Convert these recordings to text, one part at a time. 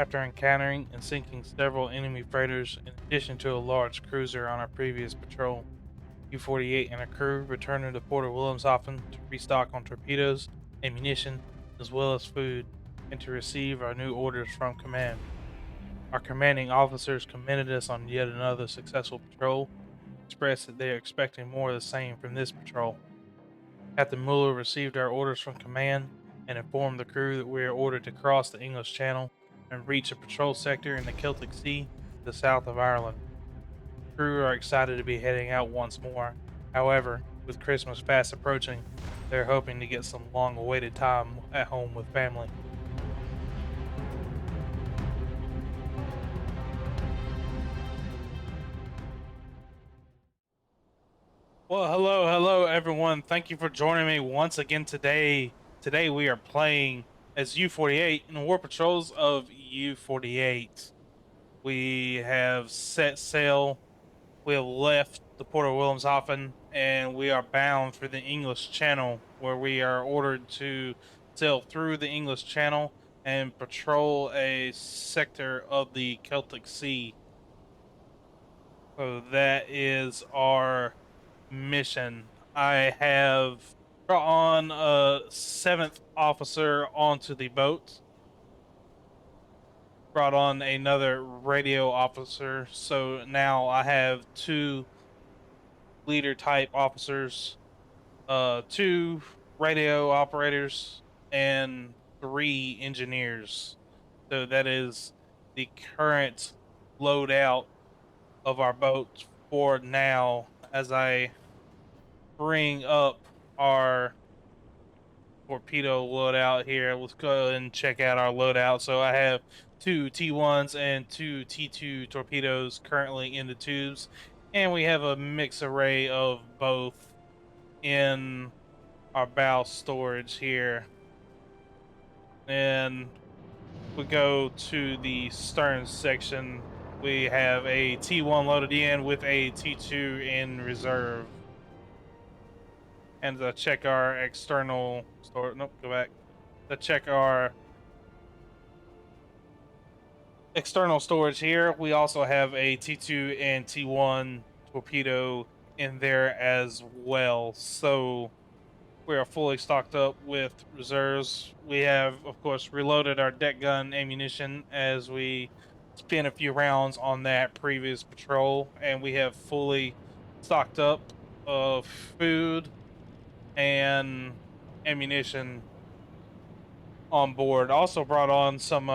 After encountering and sinking several enemy freighters in addition to a large cruiser on our previous patrol, U-48 and her crew returned to Port of Wilhelmshaven to restock on torpedoes, ammunition, as well as food, and to receive our new orders from command. Our commanding officers commended us on yet another successful patrol, expressed that they are expecting more of the same from this patrol. Captain Muller received our orders from command and informed the crew that we are ordered to cross the English Channel and reach a patrol sector in the Celtic Sea to the south of Ireland. The crew are excited to be heading out once more. However, with Christmas fast approaching, they're hoping to get some long awaited time at home with family. Well, hello, everyone. Thank you for joining me once again today. Today we are playing as U-48 in War Patrols of U-48. We have set sail. We have left the port of Wilhelmshaven, and we are bound for the English Channel, where we are ordered to sail through the English Channel and patrol a sector of the Celtic Sea. So that is our mission. I have brought on a seventh officer onto the boat, brought on another radio officer. So now I have two leader type officers, two radio operators, and three engineers. So that is the current loadout of our boat for now. As I bring up our torpedo loadout here, let's go ahead and check out our loadout. So I have two T1s and two T2 torpedoes currently in the tubes, and we have a mixed array of both in our bow storage here. And we go to the stern section. We have a T1 loaded in with a T2 in reserve. And to check our external store, nope, go back. To check our external storage here, we also have a T2 and T1 torpedo in there as well. So we are fully stocked up with reserves. We have, of course, reloaded our deck gun ammunition as we spent a few rounds on that previous patrol, and we have fully stocked up of food and ammunition on board. Also brought on some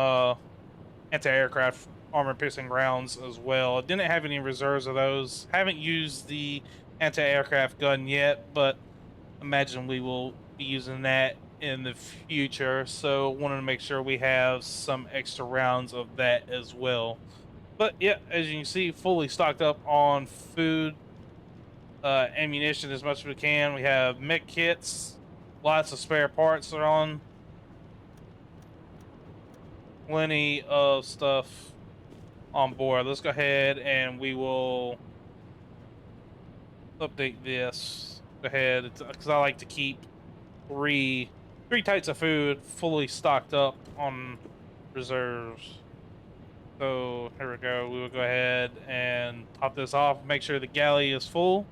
anti-aircraft armor-piercing rounds as well. Didn't have any reserves of those. Haven't used the anti-aircraft gun yet, but imagine we will be using that in the future. So wanted to make sure we have some extra rounds of that as well. But yeah, as you can see, fully stocked up on food, ammunition as much as we can. We have mech kits, lots of spare parts are on, plenty of stuff on board. Let's go ahead and we will update this. Go ahead, because I like to keep three types of food fully stocked up on reserves. So here we go. We will go ahead and top this off. Make sure the galley is full,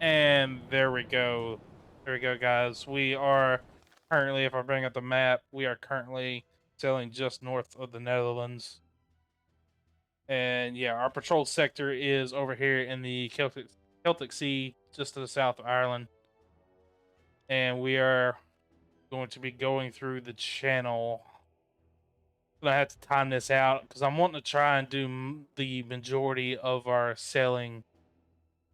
and there we go. There we go, guys. We are currently, if I bring up the map, we are currently sailing just north of the Netherlands. And yeah, our patrol sector is over here in the Celtic Sea, just to the south of Ireland. And we are going to be going through the channel. I have to time this out because I'm wanting to try and do the majority of our sailing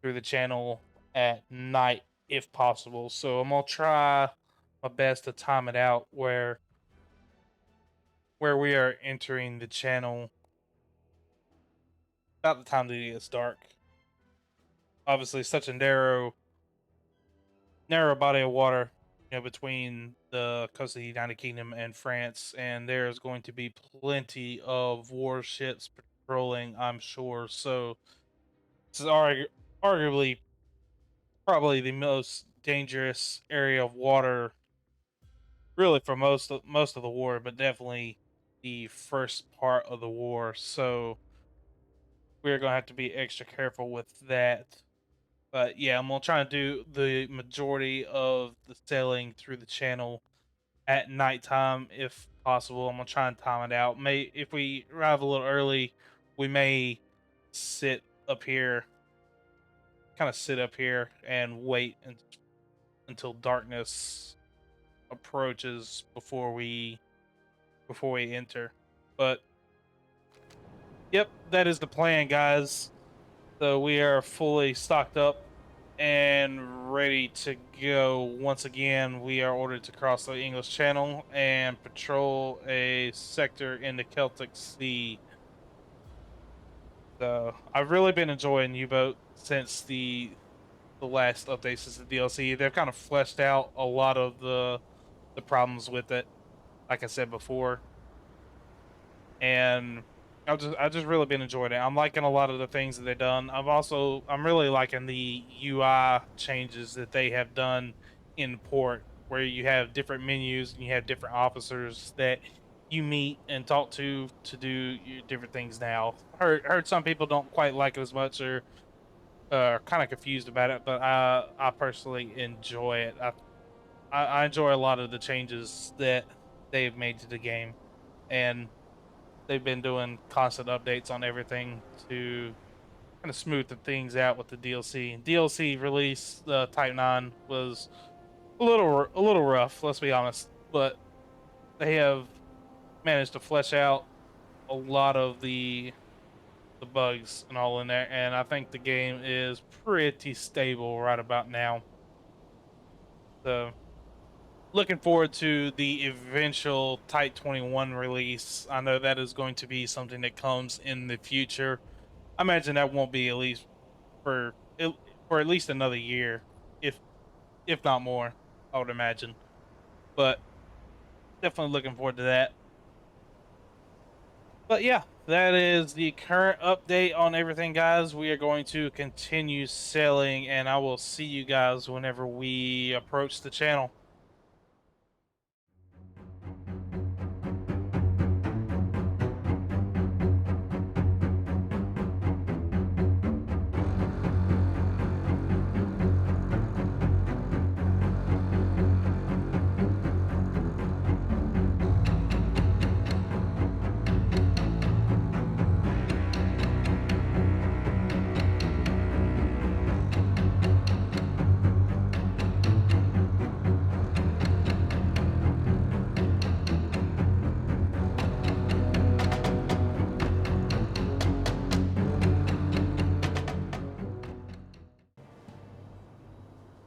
through the channel at night if possible. So I'm gonna try my best to time it out where we are entering the channel about the time that it gets dark. Obviously, such a narrow body of water, between the coast of the United Kingdom and France, and there's going to be plenty of warships patrolling, I'm sure. So this is arguably probably the most dangerous area of water, really, for most of the war, but definitely the first part of the war, so we're gonna have to be extra careful with that. But yeah, I'm gonna try to do the majority of the sailing through the channel at nighttime if possible. I'm gonna try and time it out. May if we arrive a little early, we may sit up here, kind of sit up here and wait until darkness approaches before we enter. But yep, that is the plan, guys. So we are fully stocked up and ready to go. Once again, we are ordered to cross the English Channel and patrol a sector in the Celtic Sea. So I've really been enjoying U-Boat since the last update, since the DLC. They've kind of fleshed out a lot of the problems with it, like I said before, and I just really been enjoying it. I'm liking a lot of the things that they've done. I'm really liking the UI changes that they have done in port, where you have different menus and you have different officers that you meet and talk to do your different things now. Heard some people don't quite like it as much or kind of confused about it, but I personally enjoy it. I enjoy a lot of the changes that they've made to the game, and they've been doing constant updates on everything to kind of smooth the things out with the DLC. DLC release, Type 9 was a little rough, let's be honest, but they have managed to flesh out a lot of the bugs and all in there, and I think the game is pretty stable right about now. So looking forward to the eventual Type 21 release. I know that is going to be something that comes in the future. I imagine that won't be at least for for at least another year, if if not more. I would imagine, but definitely looking forward to that. But yeah, that is the current update on everything, guys. We are going to continue sailing, and I will see you guys whenever we approach the channel.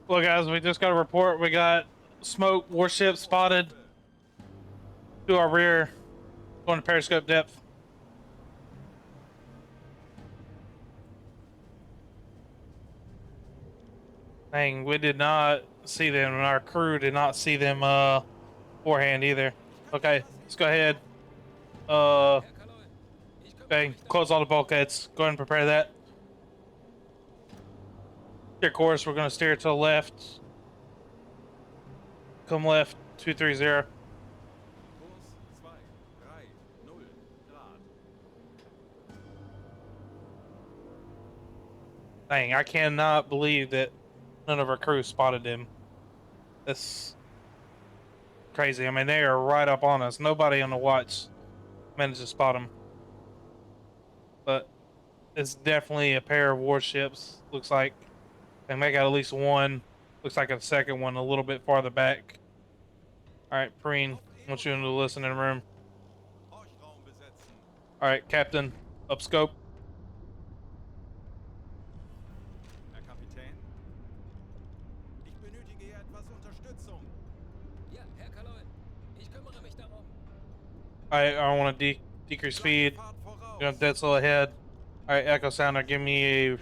Well, guys, we just got a report. We got smoke warship spotted to our rear, going to periscope depth. Dang, we did not see them, and our crew did not see them beforehand either. Okay, let's go ahead. Uh, okay, close all the bulkheads. Go ahead and prepare that. Steer course, we're going to steer to the left. Come left, 230. Dang, I cannot believe that none of our crew spotted him. That's crazy. I mean, they are right up on us. Nobody on the watch managed to spot him. But it's definitely a pair of warships. Looks like they make out at least one. Looks like a second one a little bit farther back. All right, Preen, I want you in the listening room. All right, Captain, up scope. Herr Kapitän, ich benötige hier etwas Unterstützung. Ja, Herr Kaloy, ich kümmere mich darum. I want to decrease speed. Fahrt voraus. You're dead slow ahead. All right, Echo Sounder, give me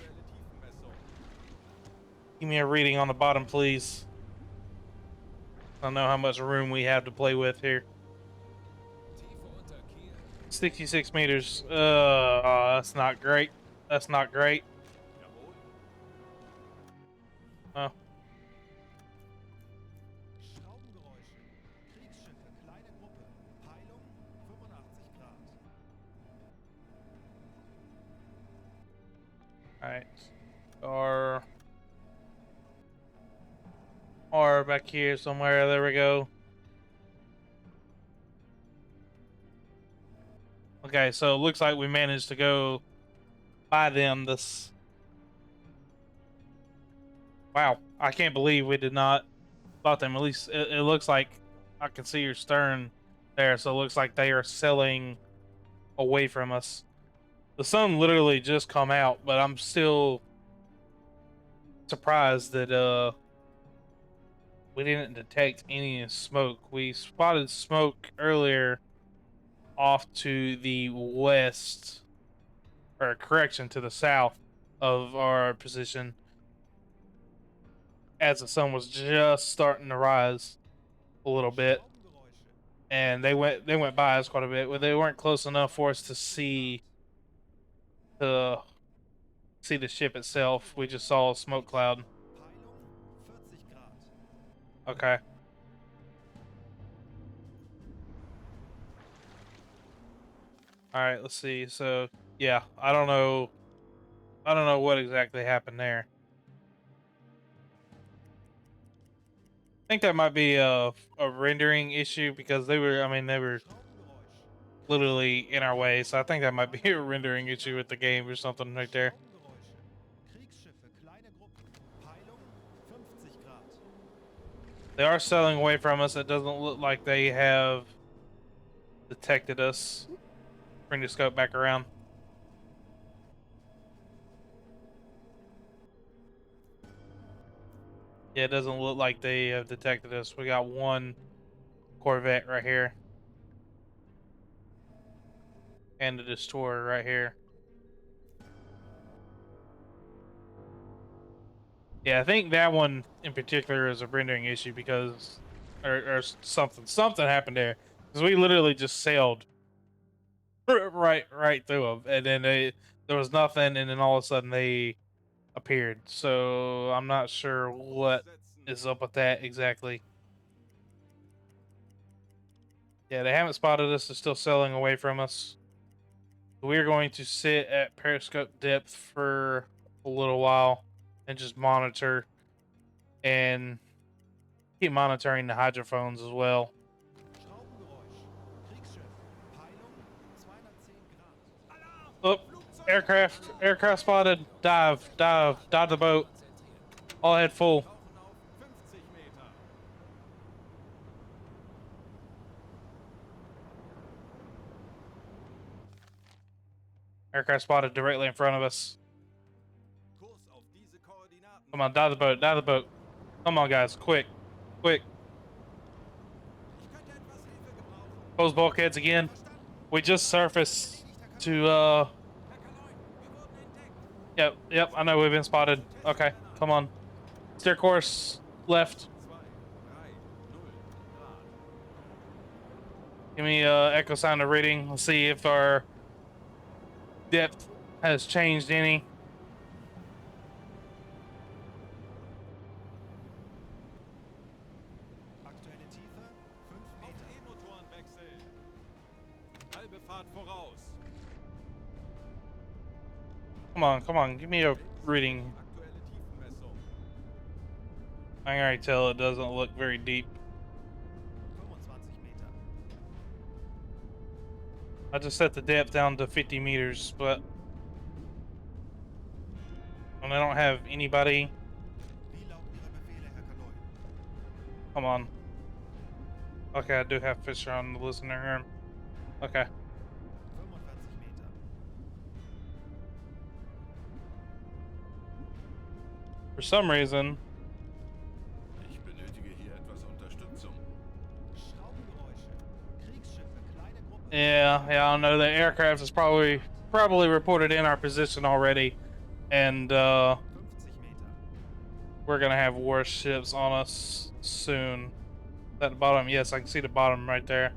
a reading on the bottom, please. I don't know how much room we have to play with here. 66 meters. That's not great. That's not great. Oh. Alright. Or back here somewhere. There we go. Okay, so it looks like we managed to go by them this. Wow, I can't believe we did not spot them. At least it looks like I can see your stern there, so it looks like they are sailing away from us. The sun literally just come out, but I'm still surprised that we didn't detect any smoke. We spotted smoke earlier off to the west, or correction, to the south of our position as the sun was just starting to rise a little bit, and they went by us quite a bit. Well, they weren't close enough for us to the the ship itself. We just saw a smoke cloud. Okay. All right, let's see. So, yeah, I don't know what exactly happened there. I think that might be a rendering issue because they were literally in our way. So I think that might be a rendering issue with the game or something right there. They are sailing away from us. It doesn't look like they have detected us. Bring the scope back around. Yeah, it doesn't look like they have detected us. We got one Corvette right here. And the destroyer right here. Yeah, I think that one in particular is a rendering issue because, or something happened there, because we literally just sailed right through them, and then there was nothing, and then all of a sudden they appeared. So I'm not sure what is up with that exactly. Yeah, they haven't spotted us. They're still sailing away from us. We're going to sit at periscope depth for a little while and just monitor and keep monitoring the hydrophones as well. Oh, aircraft spotted. Dive the boat. All head full. Aircraft spotted directly in front of us. Come on, dive the boat. Come on, guys, quick. Close bulkheads again. We just surfaced to, Yep, I know we've been spotted. Okay, come on. Steer course left. Give me echo sounder reading. Let's see if our depth has changed any. Come on, give me a reading. I can already tell it doesn't look very deep. I just set the depth down to 50 meters, but I don't have anybody. Come on. Okay, I do have Fisher on the listening room. Okay. For some reason, Ich benötige hier etwas Unterstützung. yeah, I don't know. The aircraft is probably reported in our position already, and we're gonna have warships on us soon. At the bottom, yes, I can see the bottom right there.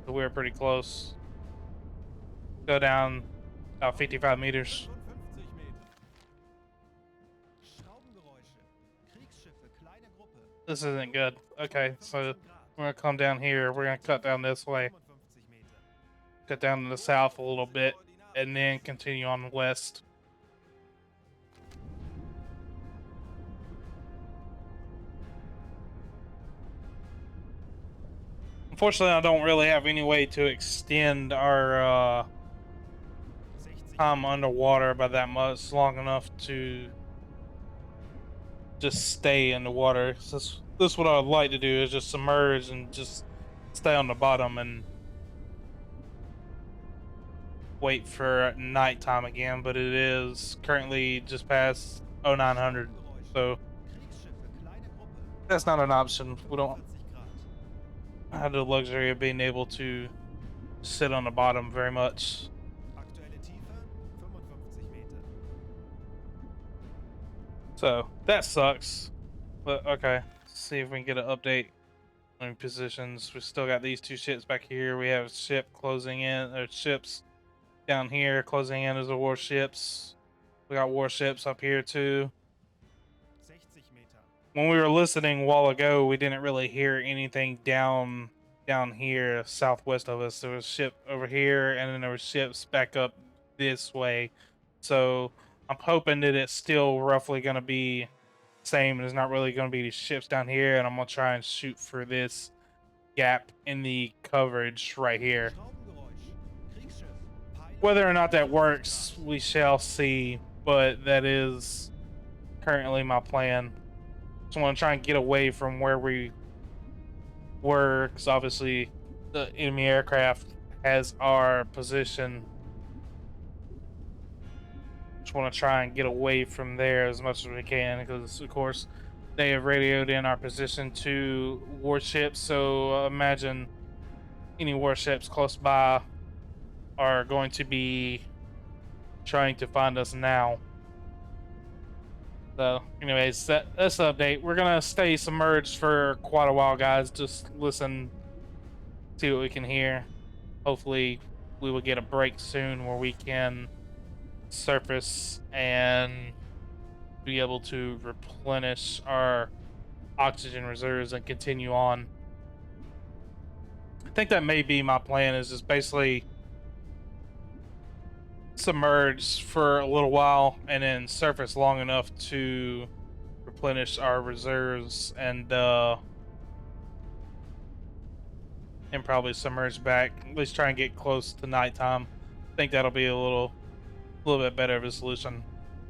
So we're pretty close. Go down about 55 meters. This isn't good. Okay, so we're gonna come down here. We're gonna cut down this way. Cut down to the south a little bit, and then continue on west. Unfortunately, I don't really have any way to extend our time underwater by that much, long enough to just stay in the water. So this is what I would like to do, is just submerge and just stay on the bottom and wait for nighttime again. But it is currently just past 0900, so that's not an option. We don't have the luxury of being able to sit on the bottom very much. Aktuelle Tiefe 55 Meter. So that sucks. But okay, let's see if we can get an update on positions. We still got these two ships back here. We have a ship closing in, or ships down here closing in as the warships. We got warships up here too. 60 Meter. When we were listening a while ago, we didn't really hear anything down here southwest of us. There was a ship over here, and then there were ships back up this way. So I'm hoping that it's still roughly going to be same. There's not really going to be these ships down here, and I'm going to try and shoot for this gap in the coverage right here. Schraubengeräusch. Kriegsschiff. Pilot. Whether or not that works, we shall see, but that is currently my plan. So I want to try and get away from where we were, because obviously the enemy aircraft has our position. Just want to try and get away from there as much as we can, because of course they have radioed in our position to warships. So imagine any warships close by are going to be trying to find us now. So anyways, that's the update. We're gonna stay submerged for quite a while, guys. Just listen, see what we can hear. Hopefully we will get a break soon where we can surface and be able to replenish our oxygen reserves and continue on. I think that may be my plan, is just basically submerge for a little while and then surface long enough to replenish our reserves, and probably submerge back, at least try and get close to nighttime. I think that'll be a little bit better of a solution.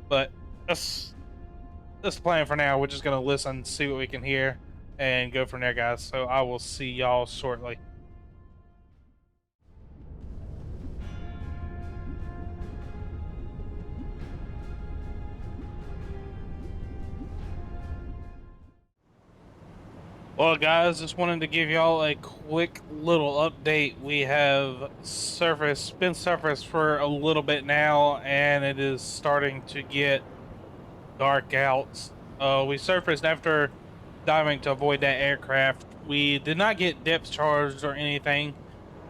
But that's the plan for now. We're just gonna listen, see what we can hear, and go from there, guys. So I will see y'all shortly. Well, guys, just wanted to give y'all a quick little update. We have been surfaced for a little bit now, and it is starting to get dark out. We surfaced after diving to avoid that aircraft. We did not get depth charged or anything.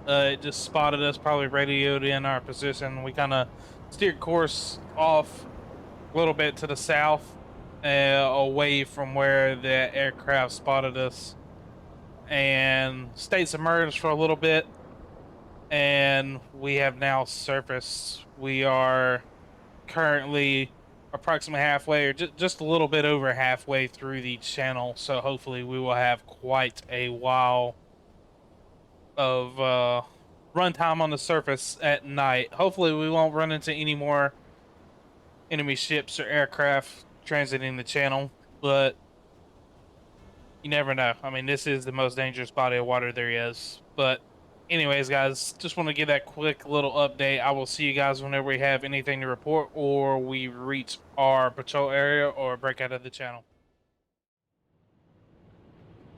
It just spotted us, probably radioed in our position. We kind of steered course off a little bit to the south, away from where the aircraft spotted us, and stayed submerged for a little bit, and we have now surfaced. We are currently approximately halfway, or just a little bit over halfway through the channel, so hopefully we will have quite a while of runtime on the surface at night. Hopefully we won't run into any more enemy ships or aircraft transiting the channel, but you never know. I mean, this is the most dangerous body of water there is. But anyways, guys, just want to give that quick little update. I will see you guys whenever we have anything to report, or we reach our patrol area or break out of the channel.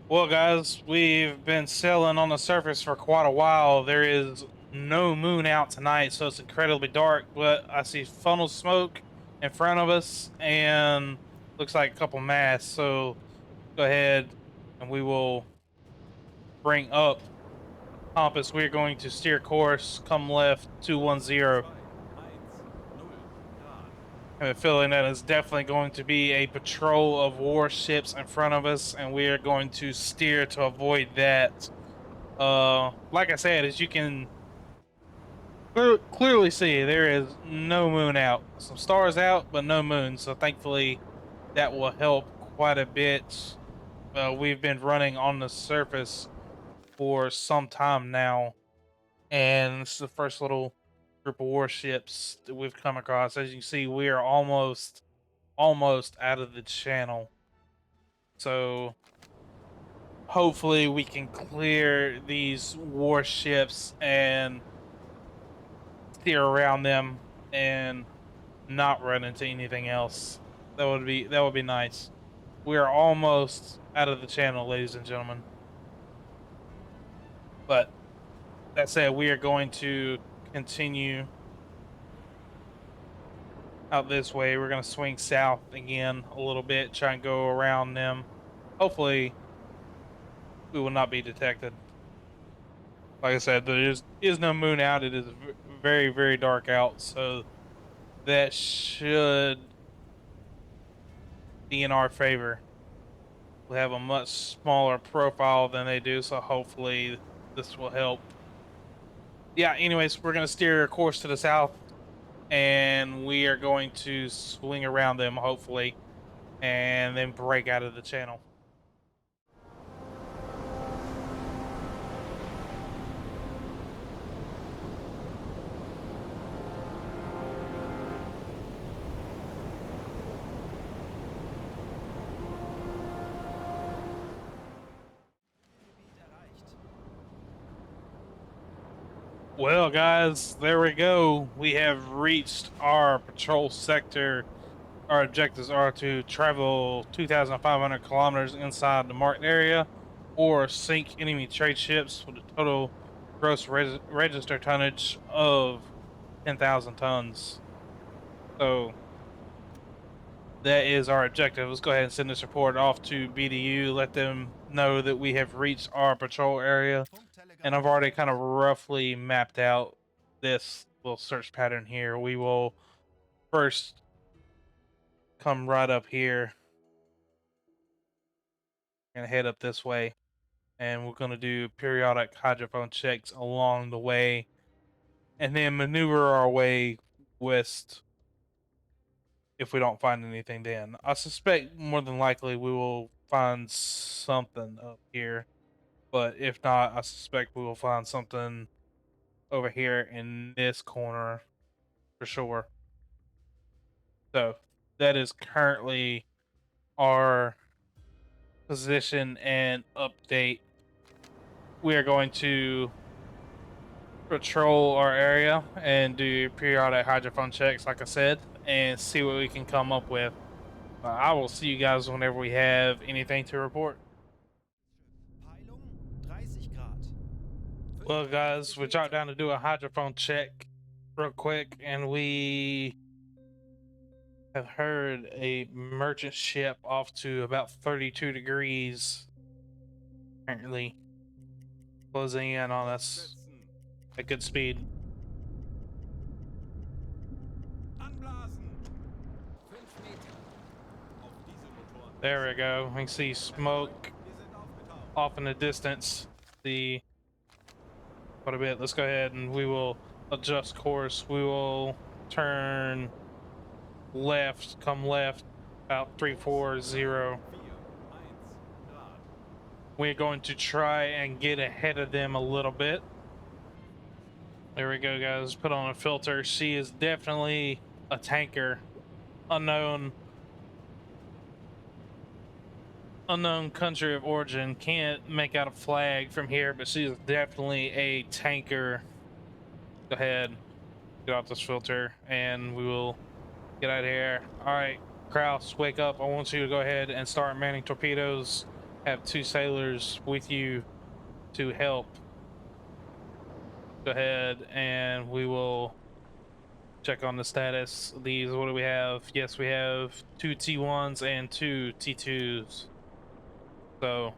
Well, guys, we've been sailing on the surface for quite a while. There is no moon out tonight, so it's incredibly dark, but I see funnel smoke in front of us and looks like a couple masts. So go ahead and we will bring up compass. We're going to steer course, come left 210. I have a feeling that is definitely going to be a patrol of warships in front of us, and we are going to steer to avoid that. Like I said, as you can clearly see, there is no moon out. Some stars out, but no moon, so thankfully that will help quite a bit. We've been running on the surface for some time now, and this is the first little group of warships that we've come across. As you can see, we are almost out of the channel, so hopefully we can clear these warships and steer around them and not run into anything else. That would be nice. We are almost out of the channel, ladies and gentlemen. But that said, we are going to continue out this way. We're going to swing south again a little bit, try and go around them. Hopefully, we will not be detected. Like I said, there is no moon out. It is very, very dark out, so that should be in our favor. We have a much smaller profile than they do, so hopefully this will help. Yeah, anyways, we're going to steer a course to the south, and we are going to swing around them, hopefully, and then break out of the channel. Gebiet erreicht. Well, guys, there we go. We have reached our patrol sector. Our objectives are to travel 2,500 kilometers inside the marked area, or sink enemy trade ships with a total gross register tonnage of 10,000 tons. So that is our objective. Let's go ahead and send this report off to BDU. Let them know that we have reached our patrol area. And I've already kind of roughly mapped out this little search pattern here. We will first come right up here and head up this way. And we're going to do periodic hydrophone checks along the way and then maneuver our way west if we don't find anything then. I suspect more than likely we will find something up here. But if not, I suspect we will find something over here in this corner for sure. So that is currently our position and update. We are going to patrol our area and do periodic hydrophone checks, like I said, and see what we can come up with. I will see you guys whenever we have anything to report. Peilung 30 Grad. Well, guys, we dropped down to do a hydrophone check real quick, and we have heard a merchant ship off to about 32 degrees, apparently closing in on us Setzen. at good speed. Anblasen. 5 Meter. Auf Dieselmotoren. There we go. We can see smoke Wir sind aufgetaucht. off in the distance. See quite a bit. Let's go ahead and we will adjust course. We will turn left, come left, about 340. 4, 1 Grad. We're going to try and get ahead of them a little bit. There we go, guys. Put on a filter. She is definitely a tanker. Unknown country of origin. Can't make out a flag from here, but she is definitely a tanker. Go ahead, get off this filter, and we will get out of here. All right, Kraus, wake up. I want you to go ahead and start manning torpedoes. Have 2 sailors with you to help. Go ahead and we will check on the status of these. What do we have? Yes, we have 2 T1s and 2 T2s. So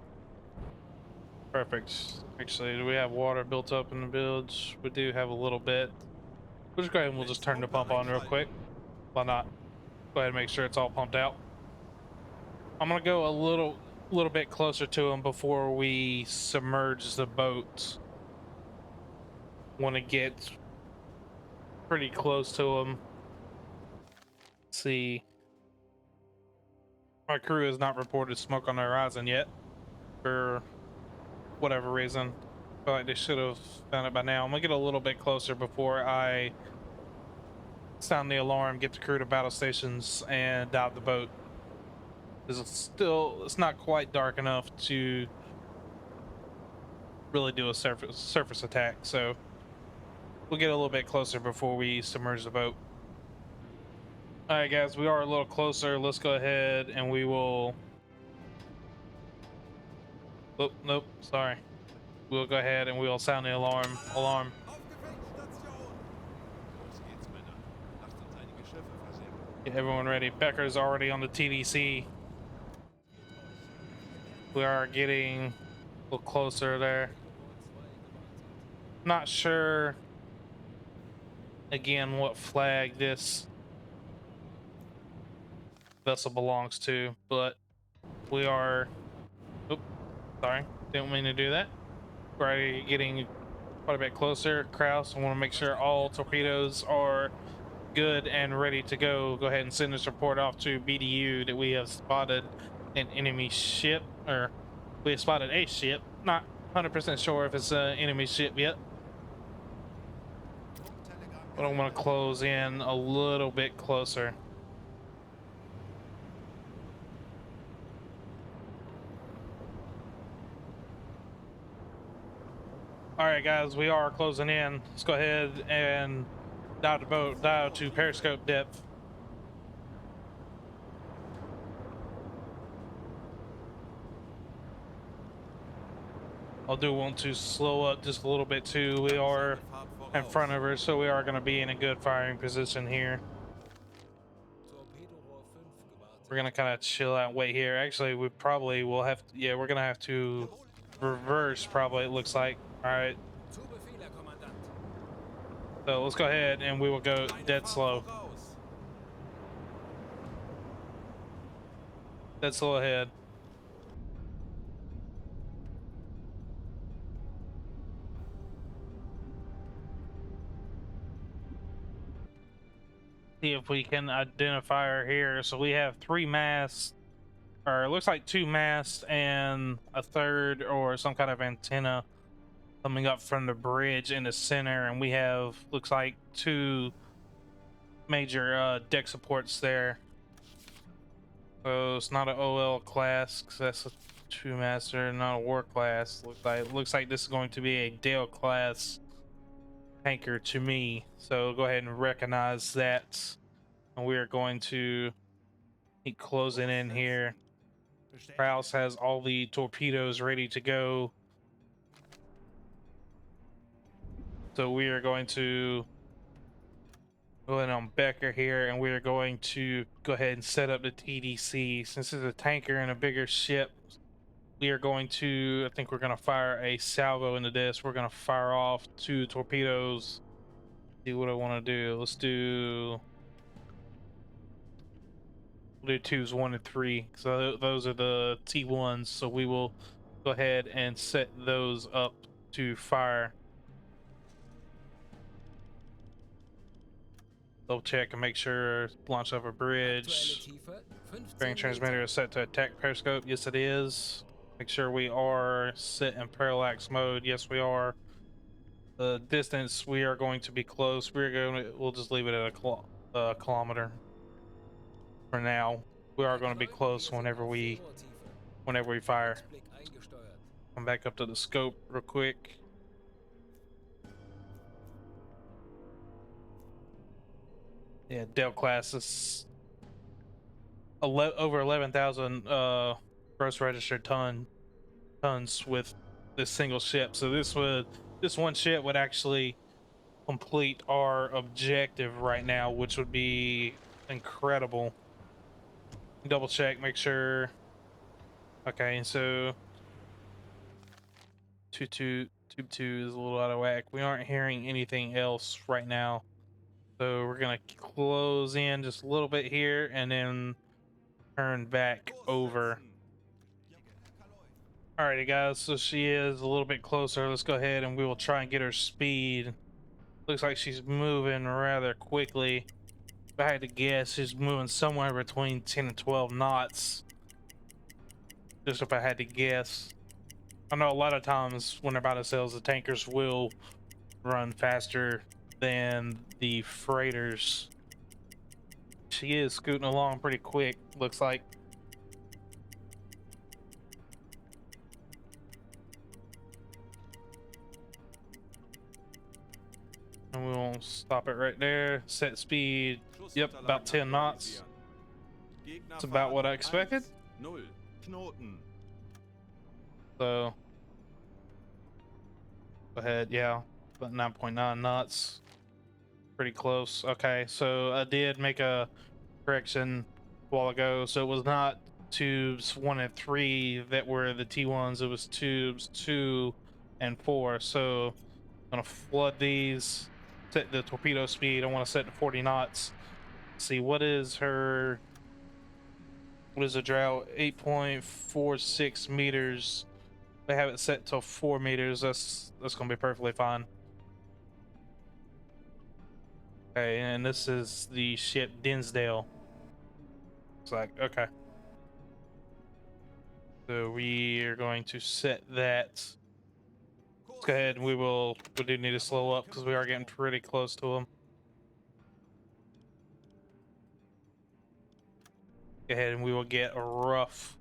perfect. Actually, do we have water built up in the bilge? We do have a little bit. We'll just go ahead and we'll just turn the pump on real quick. Why not? Go ahead and make sure it's all pumped out. I'm gonna go a little bit closer to them before we submerge the boat. Want to get pretty close to them. See, our crew has not reported smoke on the horizon yet for whatever reason. feel like they should have found it by now. I'm gonna get a little bit closer before I sound the alarm, get the crew to battle stations, and dive the boat. Because it's not quite dark enough to really do a surface attack. So we'll get a little bit closer before we submerge the boat. All right, guys, we are a little closer. Let's go ahead and we will. Oh, nope, sorry. We'll go ahead and we'll sound the alarm. Alarm. Auf Gefechtsstation! Los geht's, Männer. Lasst uns einige Schiffe versenken. Get everyone ready. Becker's already on the TDC. We are getting a little closer there. Not sure, again, what flag this vessel belongs to, but we are. Oops, sorry, didn't mean to do that. We're already getting quite a bit closer. Kraus, I want to make sure all torpedoes are good and ready to go. Go ahead and send this report off to BDU that we have spotted an enemy ship, or we have spotted a ship. Not 100% sure if it's an enemy ship yet, but I'm going to close in a little bit closer. All right, guys, we are closing in. Let's go ahead and dive the boat, dive to periscope depth. I do want to slow up just a little bit too. We are in front of her, so we are going to be in a good firing position here. We're going to kind of chill out and wait here. Actually, we probably will have to, yeah, we're going to have to reverse probably, it looks like. All right. Zu Befehl, Herr Kommandant. So let's go ahead and we will go dead slow. Dead slow ahead. See if we can identify her here. So we have 3 masts, or it looks like 2 masts and a third or some kind of antenna coming up from the bridge in the center, and we have, looks like, 2 major deck supports there. So it's not an OL class because that's a 2-master, not a war class. Looks like this is going to be a Dale class tanker to me. So go ahead and recognize that, and we are going to keep closing in here. Kraus has all the torpedoes ready to go. So we are going to go in on Becker here, and we are going to go ahead and set up the TDC. Since it's a tanker and a bigger ship, we are going to, I think we're going to fire a salvo into this. We're going to fire off 2 torpedoes. See what I want to do. Let's do, we'll do 2s, 1 and 3. So those are the T1s. So we will go ahead and set those up to fire. Double check and make sure launch over bridge. Bearing transmitter is set to attack periscope. Yes, it is. Make sure we are set in parallax mode. Yes, we are. The distance, we are going to be close. We'll just leave it at a kilometer for now. We are going to be close whenever we fire. Come back up to the scope real quick. Yeah, Dale class is over 11,000 gross registered tons with this single ship. So this one ship would actually complete our objective right now, which would be incredible. Double check, make sure. Okay, so tube 2 is a little out of whack. We aren't hearing anything else right now. So we're gonna close in just a little bit here and then turn back over. Alrighty guys, so she is a little bit closer. Let's go ahead and we will try and get her speed. Looks like she's moving rather quickly. If I had to guess, she's moving somewhere between 10 and 12 knots. Just if I had to guess. I know a lot of times when they're about to sail, the tankers will run faster than the freighters. She is scooting along pretty quick, looks like. And we'll stop it right there. Set speed. Yep, about 10 knots. That's about what I expected. 0. Knoten. So go ahead, yeah, about 9.9 knots. Pretty close. Okay, so I did make a correction a while ago. So it was not tubes 1 and 3 that were the T1s, it was tubes 2 and 4. So I'm gonna flood these, set the torpedo speed. I want to set to 40 knots. See what is her, what is the drought? 8.46 meters. They have it set to 4 meters. That's gonna be perfectly fine. Okay, and this is the ship Dinsdale. It's like, okay. So we are going to set that. Let's go ahead and we do need to slow up because we are getting pretty close to them. Go ahead and we will get a rough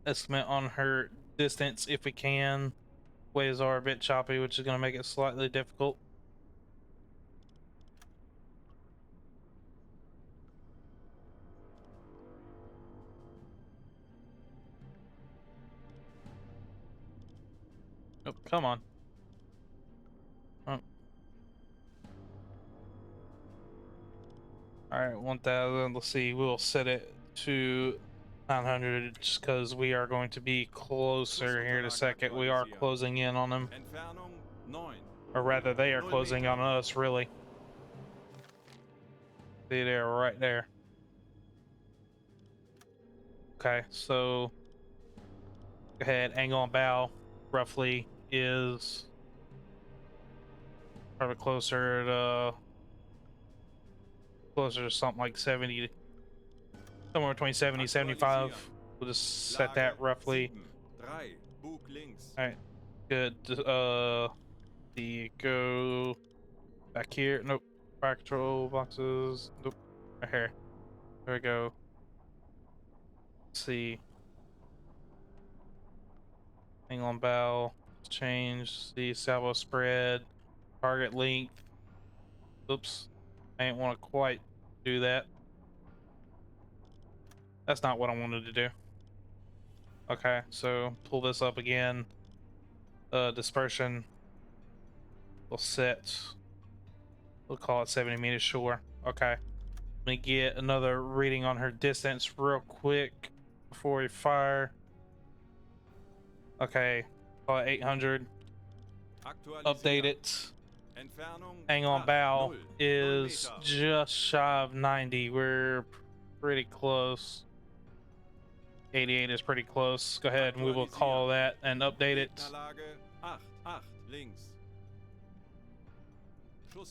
estimate on her distance if we can. Waves are a bit choppy, which is going to make it slightly difficult. Oh, come on. Oh. All right, 1,000. Let's see. We'll set it to 900 just because we are going to be closer here in a second. We are closing in on them. Entfernung 9. Or rather, they are closing on us, really. See, they're right there. Okay, so go ahead, angle on bow roughly is probably closer to something like 70, somewhere between 70 75. We'll just set that roughly. 3. Bug links. All right, good. The go back here. Nope. Fire control boxes. Nope. Right here. There we go. Let's see. Angle on bow. Change the salvo spread. Target length. Oops. I didn't want to quite do that. That's not what I wanted to do. Okay, so pull this up again. Dispersion. We'll set. We'll call it 70 meters, sure. Okay. Let me get another reading on her distance real quick before we fire. Okay, call it 800. Update it. Hang on, bow is just shy of 90. We're pretty close. 88 is pretty close. Go ahead and we will call that and update it.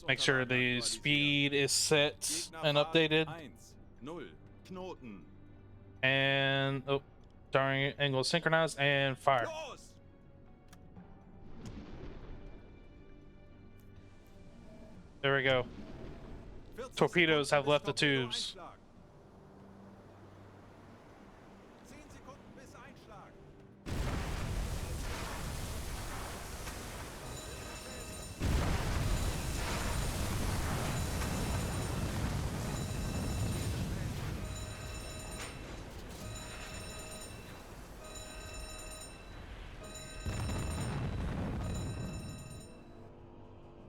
Make sure the speed is set and updated. And oh, starting angle synchronized and fire. There we go. Torpedoes have left the tubes. 10 Sekunden bis Einschlag.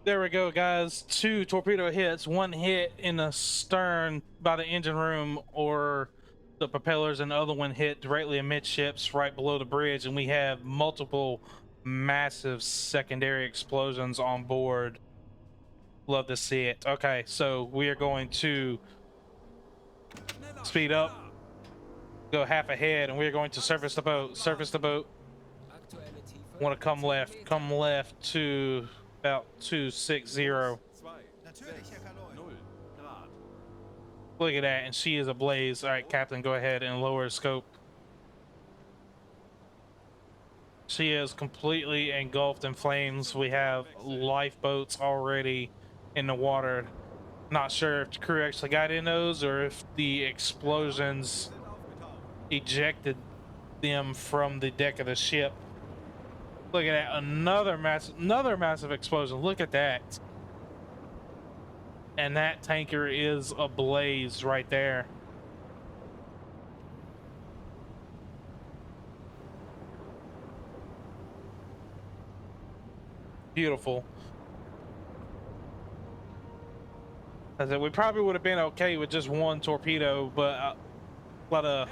There we go, guys. 2 torpedo hits, 1 hit in the stern by the engine room or the propellers, and the other one hit directly amidships right below the bridge, and we have multiple massive secondary explosions on board. Love to see it. Okay, so we are going to speed up, go half ahead, and we're going to surface the boat. Surface the boat. Aktuelle Tiefe. Want to come left. Come left to about 260. 2, Natürlich, Herr Kaloy. 0 Grad. Look at that, and she is ablaze. All right, Captain, go ahead and lower scope. She is completely engulfed in flames. We have lifeboats already in the water. Not sure if the crew actually got in those or if the explosions Sind aufgetaucht. ejected them from the deck of the ship. Look at that, another massive explosion. Look at that. And that tanker is ablaze right there. Beautiful. I said we probably would have been okay with just one torpedo, but a lot of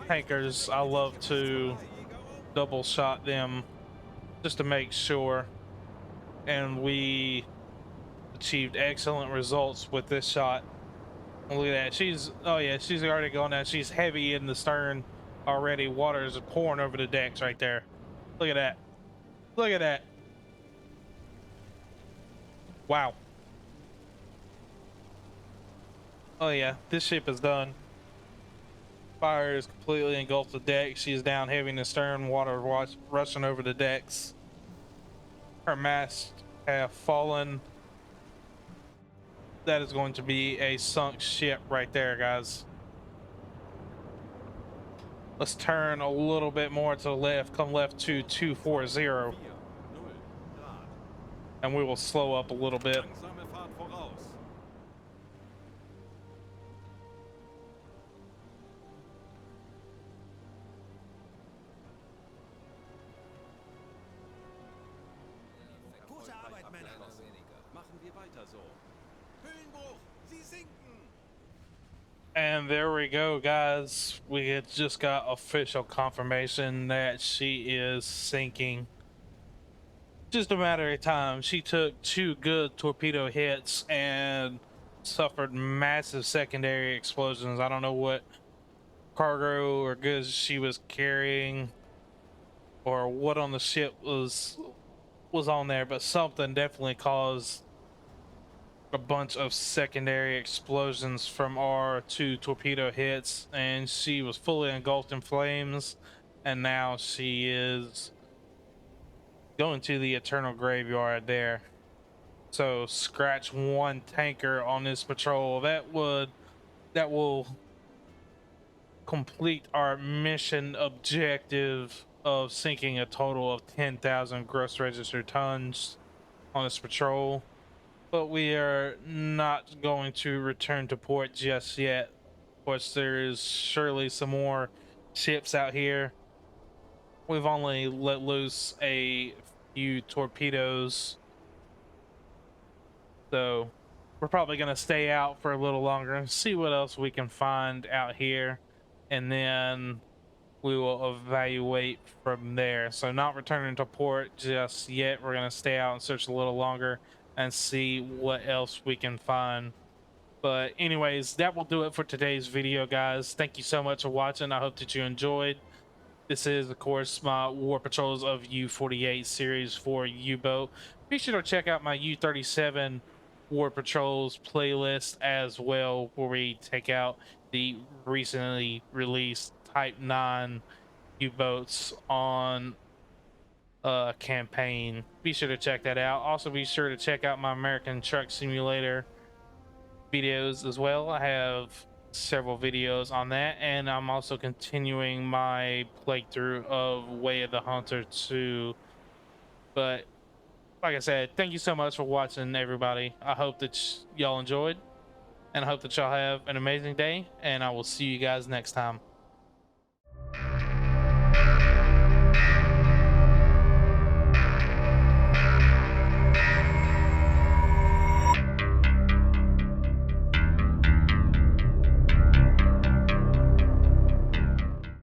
tankers, I love to double shot them just to make sure. And we achieved excellent results with this shot. Look at that. She's, oh yeah, she's already gone down. She's heavy in the stern already. Water is pouring over the decks right there. Look at that. Look at that. Wow. Oh yeah, this ship is done. Fire is completely engulfed the deck. She's down heavy in the stern. Water rushing over the decks. Her masts have fallen. That is going to be a sunk ship right there, guys. Let's turn a little bit more to the left. Come left to 240. 4, 0 Grad. And we will slow up a little bit. Langsame Fahrt voraus. Gute Arbeit, Männer. Einer weniger. Machen wir weiter so. Höhenbruch. Sie sinken. And there we go, guys. We had just got official confirmation that she is sinking. Just a matter of time. She took 2 good torpedo hits and suffered massive secondary explosions. I don't know what cargo or goods she was carrying or what on the ship was on there, but something definitely caused a bunch of secondary explosions from our 2 torpedo hits, and she was fully engulfed in flames, and now she is going to the eternal graveyard there. So scratch 1 tanker on this patrol. That will complete our mission objective of sinking a total of 10,000 gross registered tons on this patrol. But we are not going to return to port just yet. Of course, there is surely some more ships out here. We've only let loose a few torpedoes, so we're probably going to stay out for a little longer and see what else we can find out here, and then we will evaluate from there. So not returning to port just yet. We're going to stay out and search a little longer and see what else we can find. But anyways, that will do it for today's video, guys. Thank you so much for watching. I hope that you enjoyed. This is, of course, my War Patrols of U-48 series for U-Boat. Be sure to check out my U-37 War Patrols playlist as well, where we take out the recently released Type 9 U-boats on a campaign. Be sure to check that out. Also, be sure to check out my American Truck Simulator videos as well. I have several videos on that, and I'm also continuing my playthrough of Way of the Hunter 2. But like I said, thank you so much for watching, everybody. I hope that y'all enjoyed, and I hope that y'all have an amazing day, and I will see you guys next time.